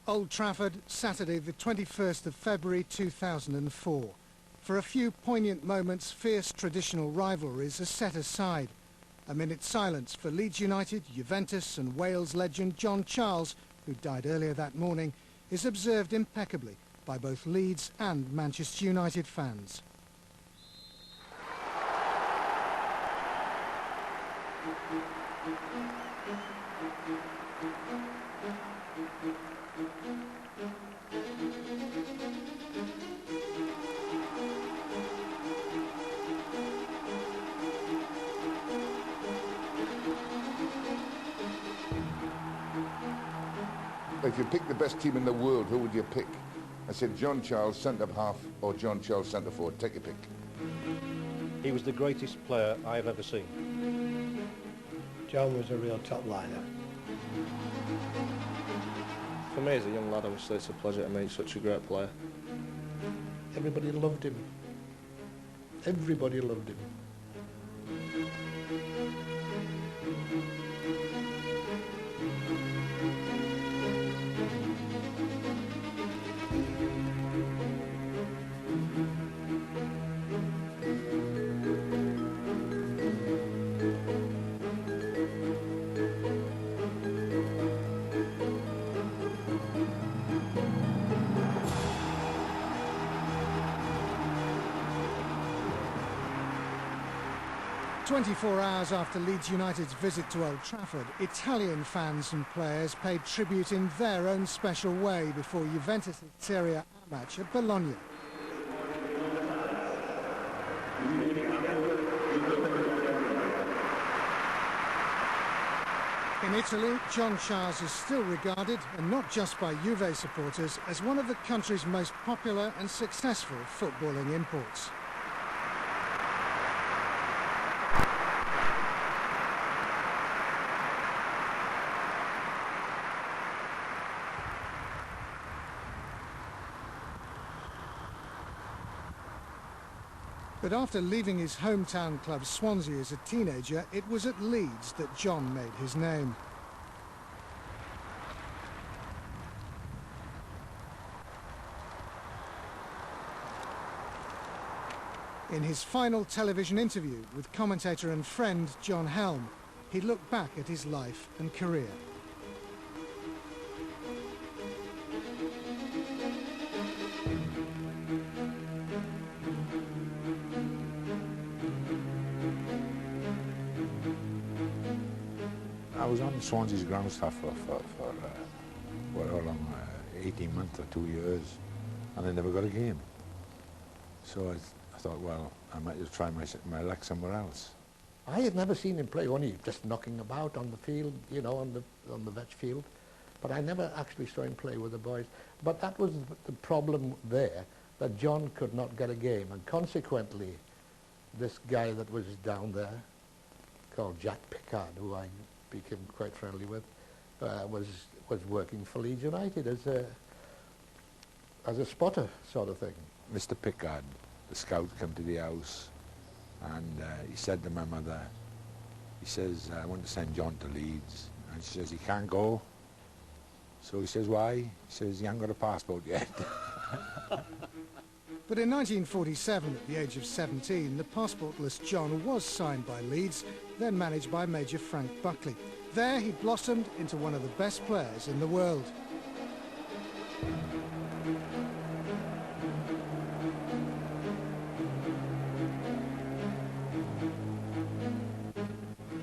Old Trafford, Saturday the 21st of February 2004. For a few poignant moments, fierce traditional rivalries are set aside. A minute's silence for Leeds United, Juventus and Wales legend John Charles, who died earlier that morning, is observed impeccably by both Leeds and Manchester United fans. If you pick the best team in the world, who would you pick? I said John Charles, centre-half, or John Charles, centre-forward. Take your pick. He was the greatest player I have ever seen. John was a real top liner. For me as a young lad, obviously it's a pleasure to meet such a great player. Everybody loved him. Everybody loved him. "24 hours after Leeds United's visit to Old Trafford, Italian fans and players paid tribute in their own special way before Juventus' Serie A match at Bologna. In Italy, John Charles is still regarded, and not just by Juve supporters, as one of the country's most popular and successful footballing imports. But after leaving his hometown club Swansea as a teenager, it was at Leeds that John made his name. In his final television interview with commentator and friend John Helm, he looked back at his life and career. I was on Swansea's ground staff for 18 months or 2 years, and I never got a game. So I thought, well, I might just try my luck somewhere else. I had never seen him play, only just knocking about on the field, you know, on the veg field. But I never actually saw him play with the boys. But that was the problem there, that John could not get a game, and consequently, this guy that was down there, called Jack Pickard, who I became quite friendly with, was working for Leeds United as a spotter sort of thing. Mr. Pickard, the scout, came to the house, and he said to my mother, he says, I want to send John to Leeds. And she says, he can't go. So he says, why? He says, he hasn't got a passport yet. But in 1947, at the age of 17, the passportless John was signed by Leeds, then managed by Major Frank Buckley. There he blossomed into one of the best players in the world.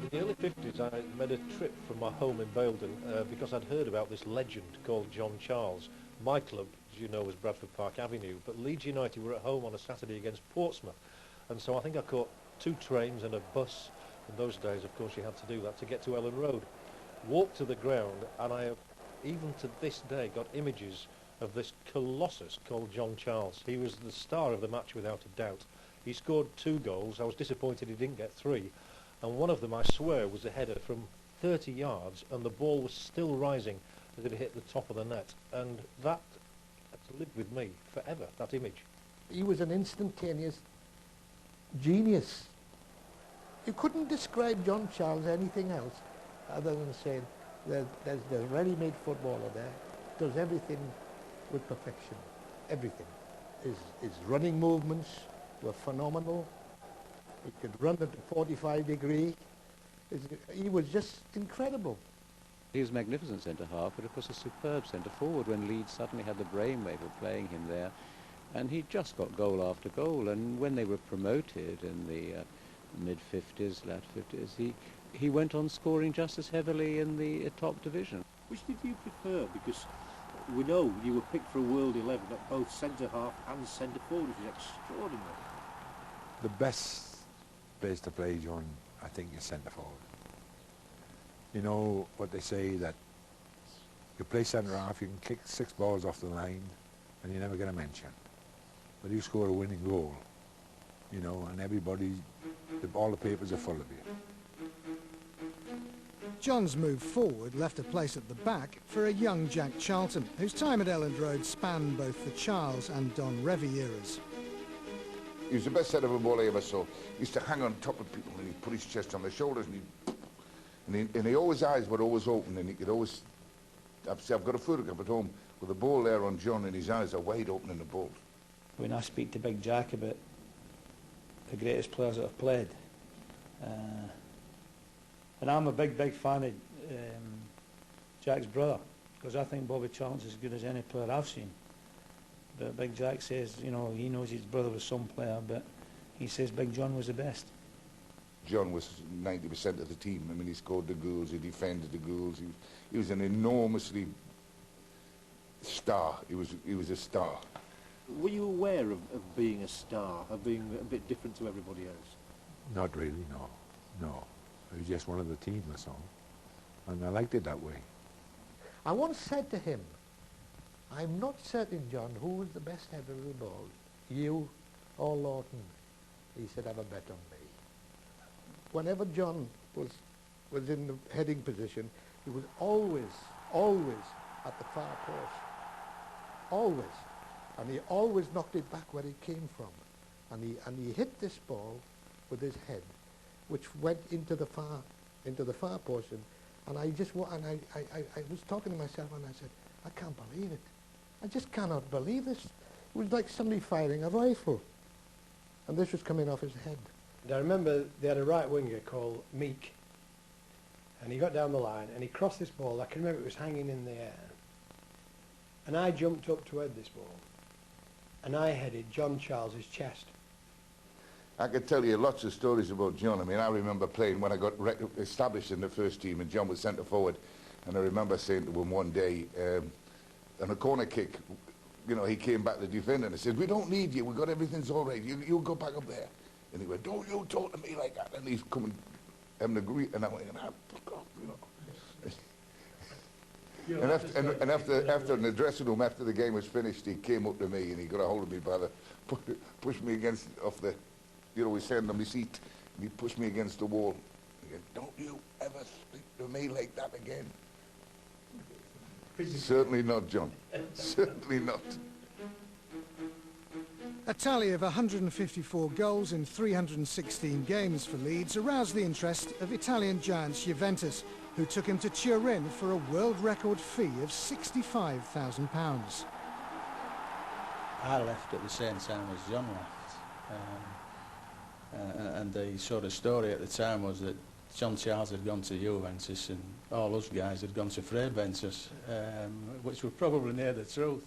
In the early 50s, I made a trip from my home in Baildon because I'd heard about this legend called John Charles. My club, as you know, was Bradford Park Avenue, but Leeds United were at home on a Saturday against Portsmouth, and so I think I caught 2 trains and a bus. In those days, of course, you had to do that to get to Ellen Road. Walked to the ground, and I have, even to this day, got images of this colossus called John Charles. He was the star of the match without a doubt. He scored 2 goals. I was disappointed he didn't get 3, and one of them, I swear, was a header from 30 yards, and the ball was still rising as it hit the top of the net, and that has lived with me forever, that image. He was an instantaneous genius. You couldn't describe John Charles anything else other than saying there's a ready-made footballer there, does everything with perfection. Everything. His running movements were phenomenal. He could run at a 45 degree. He was just incredible. He was a magnificent centre-half, but of course a superb centre-forward when Leeds suddenly had the brainwave of playing him there. And he just got goal after goal, and when they were promoted in the mid-50s, late 50s, he went on scoring just as heavily in the top division. Which did you prefer? Because we know you were picked for a World 11 at both centre-half and centre-forward, which is extraordinary. The best place to play, John, I think, is centre-forward. You know what they say, that you play centre-half, you can kick 6 balls off the line and you never get a mention. But you score a winning goal, you know, and everybody, all the papers are full of you. John's move forward left a place at the back for a young Jack Charlton, whose time at Elland Road spanned both the Charles and Don Revie eras. He was the best set of a ball I ever saw. He used to hang on top of people and he'd put his chest on their shoulders and he always, eyes were always open, and he could always, I've got a photograph at home with the ball there on John and his eyes are wide open in the ball. When I speak to Big Jack about the greatest players that have played, and I'm a big fan of Jack's brother, because I think Bobby Charlton's as good as any player I've seen. But Big Jack says, you know, he knows his brother was some player, but he says Big John was the best. John was 90% of the team. I mean, he scored the goals, he defended the goals. He was an enormously star. He was a star. Were you aware of being a star, of being a bit different to everybody else? Not really, no. No. I was just one of the team, that's all. And I liked it that way. I once said to him, I'm not certain, John, who was the best header of the ball, you or Lawton. He said, have a bet on me. Whenever John was in the heading position, he was always at the far post. Always. And he always knocked it back where it came from. And he hit this ball with his head, which went into the far post. And I was talking to myself and I said, I can't believe it. I just cannot believe this. It was like somebody firing a rifle. And this was coming off his head. And I remember they had a right winger called Meek, and he got down the line and he crossed this ball. I can remember it was hanging in the air, and I jumped up to head this ball, and I headed John Charles's chest. I could tell you lots of stories about John. I mean, I remember playing when I got established in the first team and John was centre forward, and I remember saying to him one day, on a corner kick, you know, he came back to defend and I said, we don't need you, we got everything's all right, you go back up there. And he went, don't you talk to me like that. And he's coming, having a greet, and I went, fuck off, you know. And after in the dressing room, after the game was finished, he came up to me and he got a hold of me by the, pushed me against, you know, we sat on my seat, and he pushed me against the wall. He said, don't you ever speak to me like that again. Certainly not, John. Certainly not. A tally of 154 goals in 316 games for Leeds aroused the interest of Italian giants Juventus, who took him to Turin for a world record fee of £65,000. I left at the same time as John left. And the sort of story at the time was that John Charles had gone to Juventus and all us guys had gone to Juventus, which were probably near the truth.